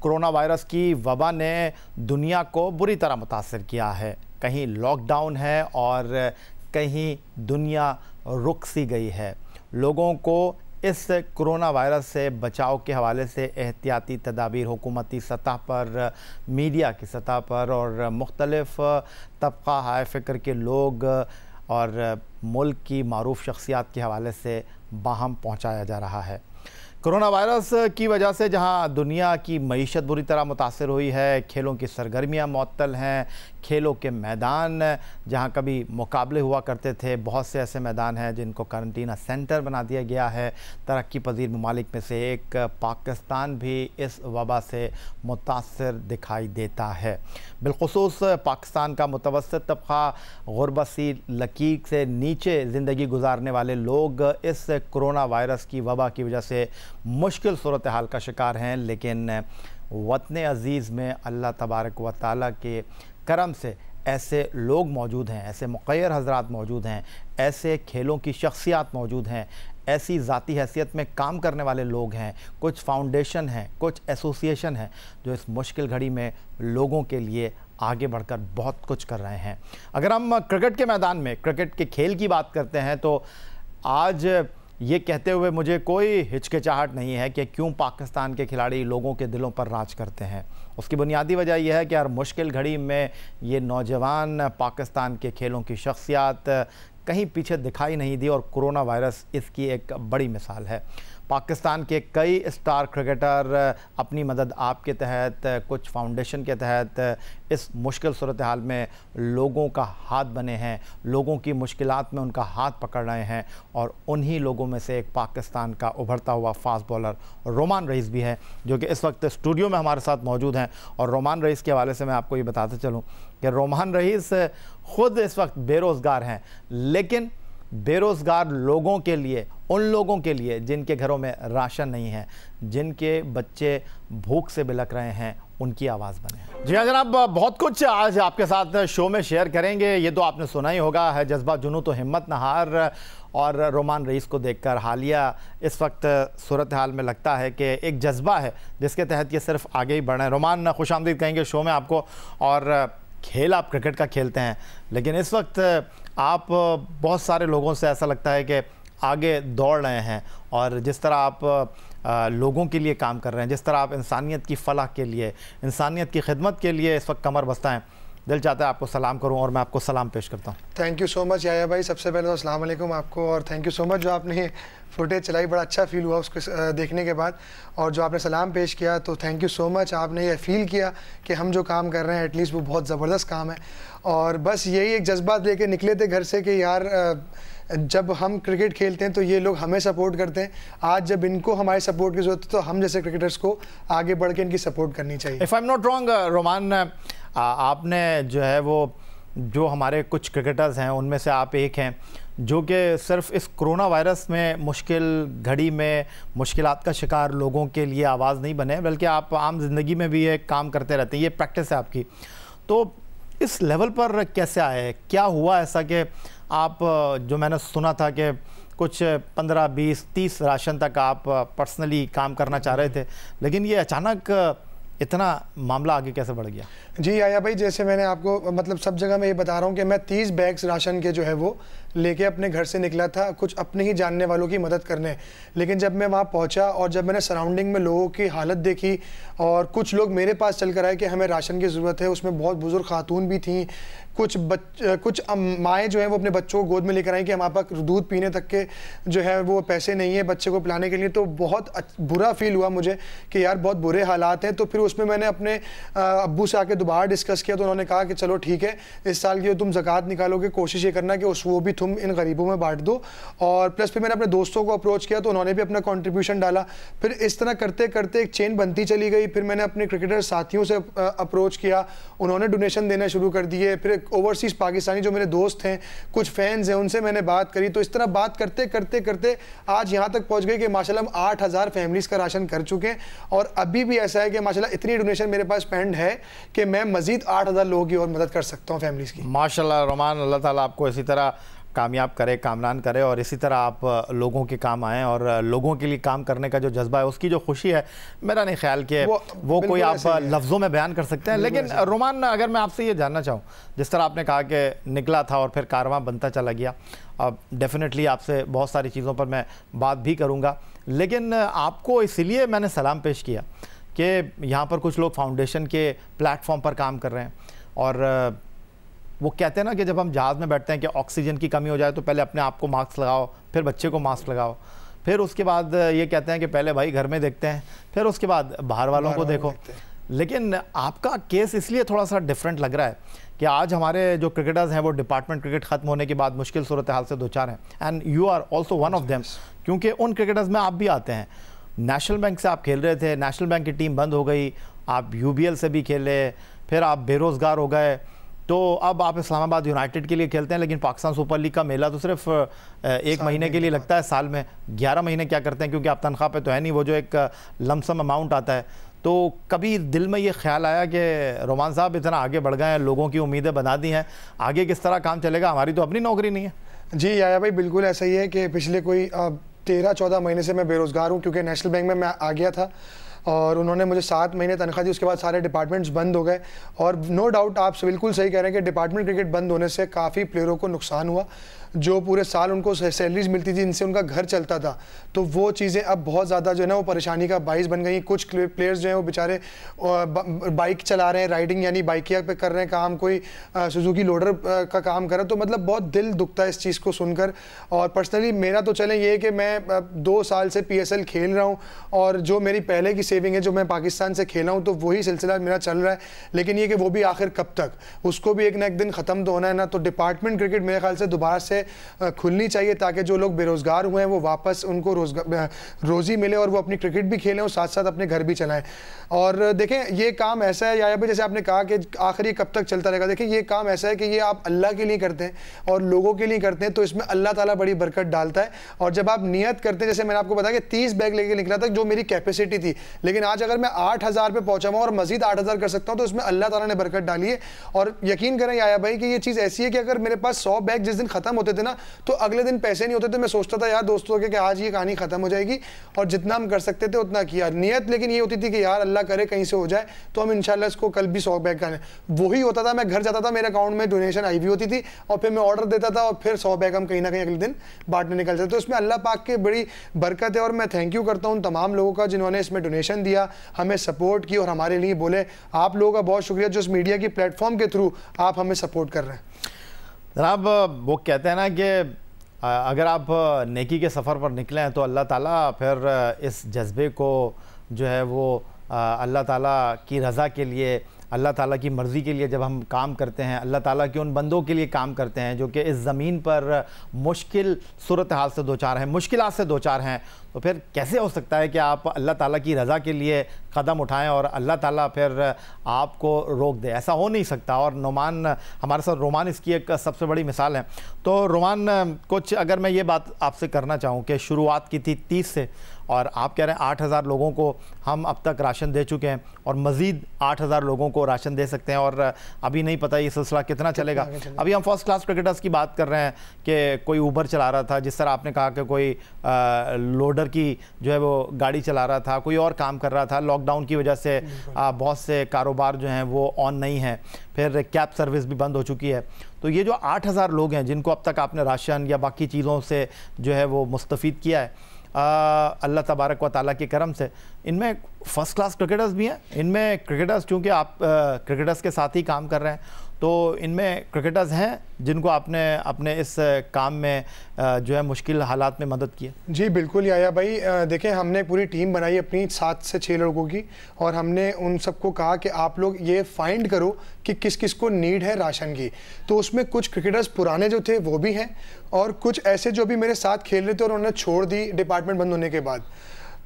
Corona virus की वबा ने दुनिया को बुरी तरह मुतासर किया है। कहीं लॉकडाउन है और कहीं दुनिया रुक सी गई है। लोगों को इस कोरोना वायरस से बचाव के हवाले से एहतियाती तदाबीर हुकूमती सतह पर, मीडिया की सतह पर और मुख्तलिफ तबका हाय फ़िक्र के लोग और मुल्क की मारूफ शख्सियात के हवाले से बाहम पहुँचाया जा रहा है। कोरोना वायरस की वजह से जहां दुनिया की मईशत बुरी तरह मुतासर हुई है, खेलों की सरगर्मियां मुअत्तल हैं, खेलों के मैदान जहां कभी मुकाबले हुआ करते थे, बहुत से ऐसे मैदान हैं जिनको करंटीना सेंटर बना दिया गया है। तरक्की पजीर ममालिक में से एक पाकिस्तान भी इस वबा से मुतासर दिखाई देता है। बिलखुसूस पाकिस्तान का मुतवस्सित तबका, गुरबत सी लकीर से नीचे ज़िंदगी गुजारने वाले लोग इस कोरोना वायरस की वबा की वजह से मुश्किल सूरत हाल का शिकार हैं, लेकिन वतन अज़ीज़ में अल्लाह तबारक व तआला के करम से ऐसे लोग मौजूद हैं, ऐसे मुक़य्यर हज़रात मौजूद हैं, ऐसे खेलों की शख्सियात मौजूद हैं, ऐसी ज़ाती हैसियत में काम करने वाले लोग हैं, कुछ फाउंडेशन हैं, कुछ एसोसिएशन हैं जो इस मुश्किल घड़ी में लोगों के लिए आगे बढ़कर बहुत कुछ कर रहे हैं। अगर हम क्रिकेट के मैदान में, क्रिकेट के खेल की बात करते हैं तो आज ये कहते हुए मुझे कोई हिचकिचाहट नहीं है कि क्यों पाकिस्तान के खिलाड़ी लोगों के दिलों पर राज करते हैं। उसकी बुनियादी वजह यह है कि हर मुश्किल घड़ी में ये नौजवान पाकिस्तान के खेलों की शख्सियात कहीं पीछे दिखाई नहीं दी और कोरोना वायरस इसकी एक बड़ी मिसाल है। पाकिस्तान के कई स्टार क्रिकेटर अपनी मदद आप के तहत, कुछ फाउंडेशन के तहत इस मुश्किल सूरत हाल में लोगों का हाथ बने हैं, लोगों की मुश्किलात में उनका हाथ पकड़ रहे हैं और उन्हीं लोगों में से एक पाकिस्तान का उभरता हुआ फास्ट बॉलर रोमान रईस भी है, जो कि इस वक्त स्टूडियो में हमारे साथ मौजूद हैं। और रोमान रईस के हवाले से मैं आपको ये बताते चलूँ कि रोमान रईस ख़ुद इस वक्त बेरोज़गार हैं, लेकिन बेरोज़गार लोगों के लिए, उन लोगों के लिए जिनके घरों में राशन नहीं है, जिनके बच्चे भूख से बिलख रहे हैं, उनकी आवाज़ बने। जी हाँ जनाब, बहुत कुछ आज आपके साथ शो में शेयर करेंगे। ये तो आपने सुना ही होगा, है जज्बा जुनू तो हिम्मत न हार। और रोमान रईस को देखकर हालिया इस वक्त सूरत हाल में लगता है कि एक जज्बा है जिसके तहत ये सिर्फ आगे ही बढ़ रहे हैं। रोमान, खुशामदीद कहेंगे शो में आपको। और खेल आप क्रिकेट का खेलते हैं, लेकिन इस वक्त आप बहुत सारे लोगों से ऐसा लगता है कि आगे दौड़ रहे हैं और जिस तरह आप लोगों के लिए काम कर रहे हैं, जिस तरह आप इंसानियत की फलाह के लिए, इंसानियत की खिदमत के लिए इस वक्त कमर बस्ता हैं, दिल चाहता है आपको सलाम करूं और मैं आपको सलाम पेश करता हूं। थैंक यू सो मच याया भाई। सबसे पहले तो अस्सलाम वालेकुम आपको, और थैंक यू सो मच जो आपने फुटेज चलाई, बड़ा अच्छा फील हुआ उसको देखने के बाद। और जो आपने सलाम पेश किया तो थैंक यू सो मच। आपने ये फील किया कि हम जो काम कर रहे हैं एटलीस्ट वो बहुत ज़बरदस्त काम है। और बस यही एक जज्बा लेके निकले थे घर से कि यार जब हम क्रिकेट खेलते हैं तो ये लोग हमें सपोर्ट करते हैं, आज जब इनको हमारे सपोर्ट की ज़रूरत है तो हम जैसे क्रिकेटर्स को आगे बढ़ के इनकी सपोर्ट करनी चाहिए। If I am not wrong Roman, आपने जो है वो जो हमारे कुछ क्रिकेटर्स हैं उनमें से आप एक हैं जो कि सिर्फ इस कोरोना वायरस में मुश्किल घड़ी में मुश्किलात का शिकार लोगों के लिए आवाज़ नहीं बने, बल्कि आप आम ज़िंदगी में भी ये काम करते रहते हैं, ये प्रैक्टिस है आपकी। तो इस लेवल पर कैसे आए, क्या हुआ ऐसा कि आप, जो मैंने सुना था कि कुछ 15, 20, 30 राशन तक आप पर्सनली काम करना चाह रहे थे, लेकिन ये अचानक इतना मामला आगे कैसे बढ़ गया? जी आया भाई, जैसे मैंने आपको मतलब सब जगह मैं ये बता रहा हूँ कि मैं 30 बैग्स राशन के जो है वो लेके अपने घर से निकला था, कुछ अपने ही जानने वालों की मदद करने। लेकिन जब मैं वहाँ पहुँचा और जब मैंने सराउंडिंग में लोगों की हालत देखी और कुछ लोग मेरे पास चल कर आए कि हमें राशन की ज़रूरत है, उसमें बहुत बुजुर्ग खातून भी थीं, कुछ माएँ जो हैं वो अपने बच्चों को गोद में लेकर आई कि हमारे पास दूध पीने तक के जो है वो पैसे नहीं है बच्चे को पिलाने के लिए। तो बहुत बुरा फील हुआ मुझे कि यार बहुत बुरे हालात हैं। तो फिर उसमें मैंने अपने अब्बू से आके दोबारा डिस्कस किया, तो उन्होंने कहा कि चलो ठीक है, इस साल की जो तुम ज़कात निकालोगे कोशिश ये करना कि वो भी तुम इन गरीबों में बांट दो। और प्लस फिर मैंने अपने दोस्तों को अप्रोच किया तो उन्होंने भी अपना कंट्रीब्यूशन डाला। फिर इस तरह करते करते एक चेन बनती चली गई। फिर मैंने अपने क्रिकेटर साथियों से अप्रोच किया, उन्होंने डोनेशन देना शुरू कर दिए। फिर ओवरसीज़ पाकिस्तानी जो मेरे दोस्त हैं, कुछ फैंस हैं, उनसे मैंने बात करी। तो इस तरह बात करते करते करते आज यहाँ तक पहुँच गए कि माशाल्लाह हम 8000 फैमिलीज़ का राशन कर चुके हैं। और अभी भी ऐसा है कि माशाल्लाह इतनी डोनेशन मेरे पास पेंड है कि मैं मज़ीद 8000 लोगों की और मदद कर सकता हूँ फैमिलीज़ की। माशाल्लाह रोमान, अल्लाह ताला आपको इसी तरह कामयाब करे, कामयान करे और इसी तरह आप लोगों के काम आएँ और लोगों के लिए काम करने का जो जज्बा है, उसकी जो खुशी है, मेरा नहीं ख्याल कि वो कोई आप लफ्ज़ों में बयान कर सकते हैं। लेकिन रोमान, अगर मैं आपसे ये जानना चाहूँ, जिस तरह आपने कहा कि निकला था और फिर कारवां बनता चला गया, अब डेफिनेटली आपसे बहुत सारी चीज़ों पर मैं बात भी करूँगा, लेकिन आपको इसीलिए मैंने सलाम पेश किया कि यहाँ पर कुछ लोग फाउंडेशन के प्लेटफॉर्म पर काम कर रहे हैं और वो कहते हैं ना कि जब हम जहाज़ में बैठते हैं कि ऑक्सीजन की कमी हो जाए तो पहले अपने आप को मास्क लगाओ, फिर बच्चे को मास्क लगाओ, फिर उसके बाद ये कहते हैं कि पहले भाई घर में देखते हैं, फिर उसके बाद बाहर वालों को देखो। लेकिन आपका केस इसलिए थोड़ा सा डिफरेंट लग रहा है कि आज हमारे जो क्रिकेटर्स हैं वो डिपार्टमेंट क्रिकेट ख़त्म होने के बाद मुश्किल सूरत हाल से दो चार हैं, and you are also one of them, क्योंकि उन क्रिकेटर्स में आप भी आते हैं। नेशनल बैंक से आप खेल रहे थे, नेशनल बैंक की टीम बंद हो गई, आप UBL से भी खेले, फिर आप बेरोज़गार हो गए, तो अब आप इस्लामाबाद यूनाइटेड के लिए खेलते हैं। लेकिन पाकिस्तान सुपर लीग का मेला तो सिर्फ 1 महीने के लिए लगता है, साल में 11 महीने क्या करते हैं, क्योंकि आप तनख्वाह पे तो है नहीं, वो जो एक लमसम अमाउंट आता है। तो कभी दिल में ये ख्याल आया कि रोमान साहब इतना आगे बढ़ गए हैं, लोगों की उम्मीदें बना दी हैं, आगे किस तरह काम चलेगा, हमारी तो अपनी नौकरी नहीं है? जी याया भाई, बिल्कुल ऐसा ही है कि पिछले कोई 13-14 महीने से मैं बेरोज़गार हूँ, क्योंकि नेशनल बैंक में मैं आ गया था और उन्होंने मुझे 7 महीने तनख्वाह दी, उसके बाद सारे डिपार्टमेंट्स बंद हो गए। और नो डाउट आप बिल्कुल सही कह रहे हैं कि डिपार्टमेंट क्रिकेट बंद होने से काफ़ी प्लेयरों को नुकसान हुआ। जो पूरे साल उनको सैलरीज मिलती थी, जिनसे उनका घर चलता था, तो वो चीज़ें अब बहुत ज़्यादा जो है ना वो परेशानी का बाइस बन गई। कुछ प्लेयर्स जो हैं वो बेचारे बाइक चला रहे हैं, राइडिंग यानी बाइकिया पे कर रहे हैं काम, कोई सुजुकी लोडर का काम कर रहा है। तो मतलब बहुत दिल दुखता है इस चीज़ को सुनकर। और पर्सनली मेरा तो चले ये है कि मैं 2 साल से PSL खेल रहा हूँ और जो मेरी पहले की सेविंग है, जो मैं पाकिस्तान से खेला हूँ, तो वही सिलसिला मेरा चल रहा है। लेकिन ये कि वो भी आखिर कब तक, उसको भी एक ना एक दिन ख़त्म तो होना है ना। तो डिपार्टमेंट क्रिकेट मेरे ख्याल से दोबारा से खुलनी चाहिए, ताकि जो लोग बेरोज़गार हुए हैं वो वापस उनको रोज़ी मिले और वो अपनी क्रिकेट भी खेलें और साथ साथ अपने घर भी चलाएं। और देखें, ये काम ऐसा है याया भाई, जैसे आपने कहा कि आखिर ये कब तक चलता रहेगा। देखिए, ये काम ऐसा है कि ये आप अल्लाह के लिए करते हैं और लोगों के लिए करते हैं, तो इसमें अल्लाह ताला बड़ी बरकत डालता है। और जब आप नियत करते हैं, जैसे मैंने आपको बताया कि 30 बैग लेके निकला था, जो मेरी कैपेसिटी थी, लेकिन आज अगर मैं 8000 पे पहुंचा हूँ और मजीद 8000 कर सकता हूँ, तो इसमें अल्लाह ताला ने बरकत डाली है। और यकीन करें याया भाई कि ये चीज़ ऐसी है कि अगर मेरे पास 100 बैग जिस दिन खत्म होते थे ना, तो अगले दिन पैसे नहीं होते थे। मैं सोचता था यार दोस्तों के कि आज ये कहानी खत्म हो जाएगी, और जितना हम कर सकते थे उतना किया। नियत लेकिन ये होती थी कि यार अल्लाह करे कहीं से हो जाए, तो हम इंशाल्लाह इसको कल भी 100 बैग का वही होता था। मैं घर जाता था, मेरे अकाउंट में डोनेशन आई हुई होती थी, और फिर मैं ऑर्डर देता था और फिर 100 बैग हम कहीं ना कहीं अगले दिन बांटने निकल जाते। तो इसमें अल्लाह पाक की बड़ी बरकत है। और मैं थैंक यू करता हूँ तमाम लोगों का जिन्होंने इसमें डोनेशन दिया, हमें सपोर्ट की और हमारे लिए बोले। आप लोगों का बहुत शुक्रिया जो इस मीडिया की प्लेटफॉर्म के थ्रू आप हमें सपोर्ट कर रहे हैं। जनाब, वो कहते हैं ना कि अगर आप नेकी के सफ़र पर निकले हैं तो अल्लाह ताला फिर इस जज्बे को जो है वो अल्लाह ताला की रज़ा के लिए, अल्लाह ताला की मर्ज़ी के लिए जब हम काम करते हैं, अल्लाह ताला के उन बंदों के लिए काम करते हैं जो कि इस ज़मीन पर मुश्किल सूरत हाल से दो चार हैं, मुश्किलात से दो चार हैं, तो फिर कैसे हो सकता है कि आप अल्लाह ताला की रज़ा के लिए कदम उठाएं और अल्लाह ताला फिर आपको रोक दे? ऐसा हो नहीं सकता। और नोमान हमारे साथ, रोमान इसकी एक सबसे बड़ी मिसाल है। तो रोमान, कुछ अगर मैं ये बात आपसे करना चाहूँ कि शुरुआत की थी 30 से और आप कह रहे हैं 8000 लोगों को हम अब तक राशन दे चुके हैं और मज़ीद 8000 लोगों को राशन दे सकते हैं, और अभी नहीं पता ये सिलसिला कितना चलेगा। अभी हम फर्स्ट क्लास क्रिकेटर्स की बात कर रहे हैं कि कोई ऊबर चला रहा था, जिस तरह आपने कहा कि कोई लोडर की जो है वो गाड़ी चला रहा था, कोई और काम कर रहा था। लॉकडाउन की वजह से बहुत से कारोबार जो हैं वो ऑन नहीं है, फिर कैब सर्विस भी बंद हो चुकी है। तो ये जो 8000 लोग हैं जिनको अब तक आपने राशन या बाकी चीज़ों से जो है वो मुस्तफ़ीद किया है अल्लाह तबारक व ताला के करम से, इनमें फ़र्स्ट क्लास क्रिकेटर्स भी हैं। इनमें क्रिकेटर्स, चूँकि आप क्रिकेटर्स के साथ ही काम कर रहे हैं, तो इनमें क्रिकेटर्स हैं जिनको आपने अपने इस काम में जो है मुश्किल हालात में मदद की है? जी बिल्कुल याया भाई, देखें, हमने पूरी टीम बनाई अपनी 7 से 6 लोगों की, और हमने उन सबको कहा कि आप लोग ये फाइंड करो कि किस किस को नीड है राशन की। तो उसमें कुछ क्रिकेटर्स पुराने जो थे वो भी हैं, और कुछ ऐसे जो भी मेरे साथ खेल रहे थे और उन्होंने छोड़ दी डिपार्टमेंट बंद होने के बाद।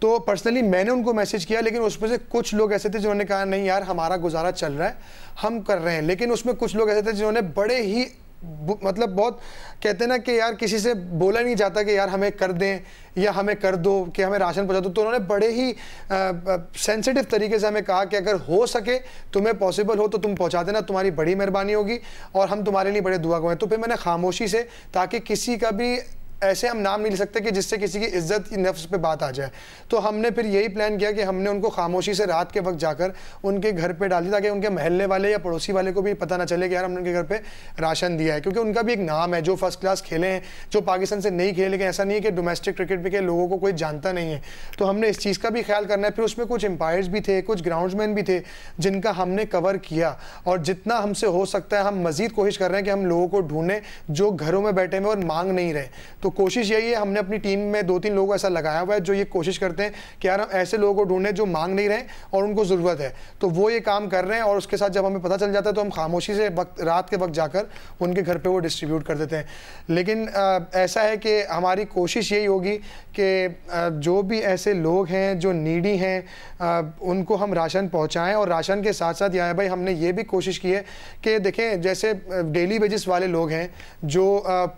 तो पर्सनली मैंने उनको मैसेज किया, लेकिन उसमें से कुछ लोग ऐसे थे जिन्होंने कहा नहीं यार हमारा गुजारा चल रहा है, हम कर रहे हैं। लेकिन उसमें कुछ लोग ऐसे थे जिन्होंने बड़े ही मतलब बहुत कहते हैं ना कि यार किसी से बोला नहीं जाता कि यार हमें कर दें या हमें कर दो कि हमें राशन पहुंचा दो। तो उन्होंने बड़े ही सेंसिटिव तरीके से हमें कहा कि अगर हो सके, तुम्हें पॉसिबल हो तो तुम पहुंचा देना, तुम्हारी बड़ी मेहरबानी होगी और हम तुम्हारे लिए बड़े दुआ गो हैं। तो फिर मैंने खामोशी से, ताकि किसी का भी ऐसे हम नाम नहीं ले सकते कि जिससे किसी की इज्जत की नफ्स पे बात आ जाए, तो हमने फिर यही प्लान किया कि हमने उनको खामोशी से रात के वक्त जाकर उनके घर पे डाल दी, ताकि उनके महल्ले वाले या पड़ोसी वाले को भी पता ना चले कि यार हमने उनके घर पे राशन दिया है। क्योंकि उनका भी एक नाम है, जो फर्स्ट क्लास खेले हैं, जो पाकिस्तान से नहीं खेले, लेकिन ऐसा नहीं है कि डोमेस्टिक क्रिकेट पे के लोगों को कोई जानता नहीं है। तो हमने इस चीज़ का भी ख्याल करना है। फिर उसमें कुछ एम्पायर्स भी थे, कुछ ग्राउंड्समैन भी थे जिनका हमने कवर किया, और जितना हमसे हो सकता है हम मज़ीद कोशिश कर रहे हैं कि हम लोगों को ढूंढें जो घरों में बैठे हुए और मांग नहीं रहे। तो कोशिश यही है, हमने अपनी टीम में 2-3 लोगों को ऐसा लगाया हुआ है जो ये कोशिश करते हैं कि यार हम ऐसे लोगों को ढूंढें जो मांग नहीं रहे और उनको ज़रूरत है। तो वो ये काम कर रहे हैं, और उसके साथ जब हमें पता चल जाता है तो हम खामोशी से रात के वक्त जाकर उनके घर पे वो डिस्ट्रीब्यूट कर देते हैं। लेकिन ऐसा है कि हमारी कोशिश यही होगी कि जो भी ऐसे लोग हैं जो नीडी हैं उनको हम राशन पहुँचाएँ। और राशन के साथ साथ यार भाई हमने ये भी कोशिश की है कि देखें, जैसे डेली वेजेस वाले लोग हैं जो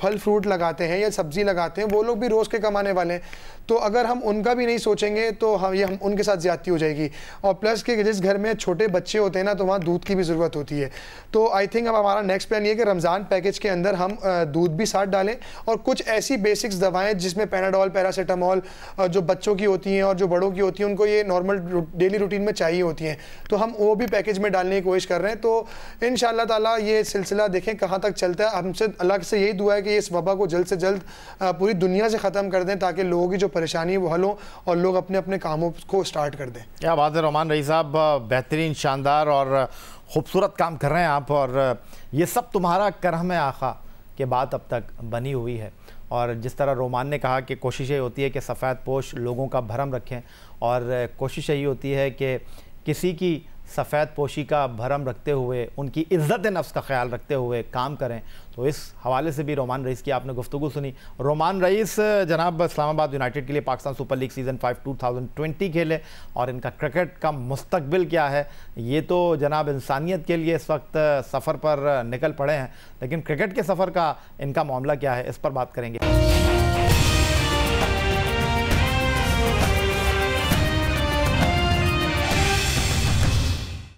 फल फ्रूट लगाते हैं या सब्ज़ी लगाते हैं, वो लोग भी रोज़ के कमाने वाले हैं। तो अगर हम उनका भी नहीं सोचेंगे तो हम उनके साथ ज़्यादती हो जाएगी। और प्लस के जिस घर में छोटे बच्चे होते हैं ना, तो वहाँ दूध की भी ज़रूरत होती है। तो आई थिंक अब हमारा नेक्स्ट प्लान ये कि रमज़ान पैकेज के अंदर हम दूध भी साथ डालें, और कुछ ऐसी बेसिक्स दवाएं जिसमें पैराडोल, पैरासीटामोल जो बच्चों की होती हैं और जो बड़ों की होती हैं, उनको ये नॉर्मल डेली रूटीन में चाहिए होती हैं, तो हम वो भी पैकेज में डालने की कोशिश कर रहे हैं। तो इंशाअल्लाह ताला ये सिलसिला देखें कहाँ तक चलता है। हमसे अल्लाह से यही दुआ है कि इस वबा को जल्द से जल्द पूरी दुनिया से ख़त्म कर दें, ताकि लोगों की जो परेशानी है वो हल हो और लोग अपने अपने कामों को स्टार्ट कर दें। क्या बात है रहमान रईस साहब, बेहतरीन, शानदार और ख़ूबसूरत काम कर रहे हैं आप, और ये सब तुम्हारा करम है आका के बात अब तक बनी हुई है। और जिस तरह रोमान ने कहा कि कोशिश ये होती है कि सफ़ेद पोश लोगों का भरम रखें, और कोशिश यही होती है कि किसी की सफ़ेद पोशी का भरम रखते हुए उनकी इज़्ज़त नफ्स का ख्याल रखते हुए काम करें। तो इस हवाले से भी रोमान रईस की आपने गुफ्तगू सुनी। रोमान रईस जनाब इस्लामाबाद यूनाइटेड के लिए पाकिस्तान सुपर लीग सीज़न 5 2020 खेले, और इनका क्रिकेट का मुस्तकबिल क्या है ये तो जनाब इंसानियत के लिए इस वक्त सफ़र पर निकल पड़े हैं, लेकिन क्रिकेट के सफ़र का इनका मामला क्या है, इस पर बात करेंगे।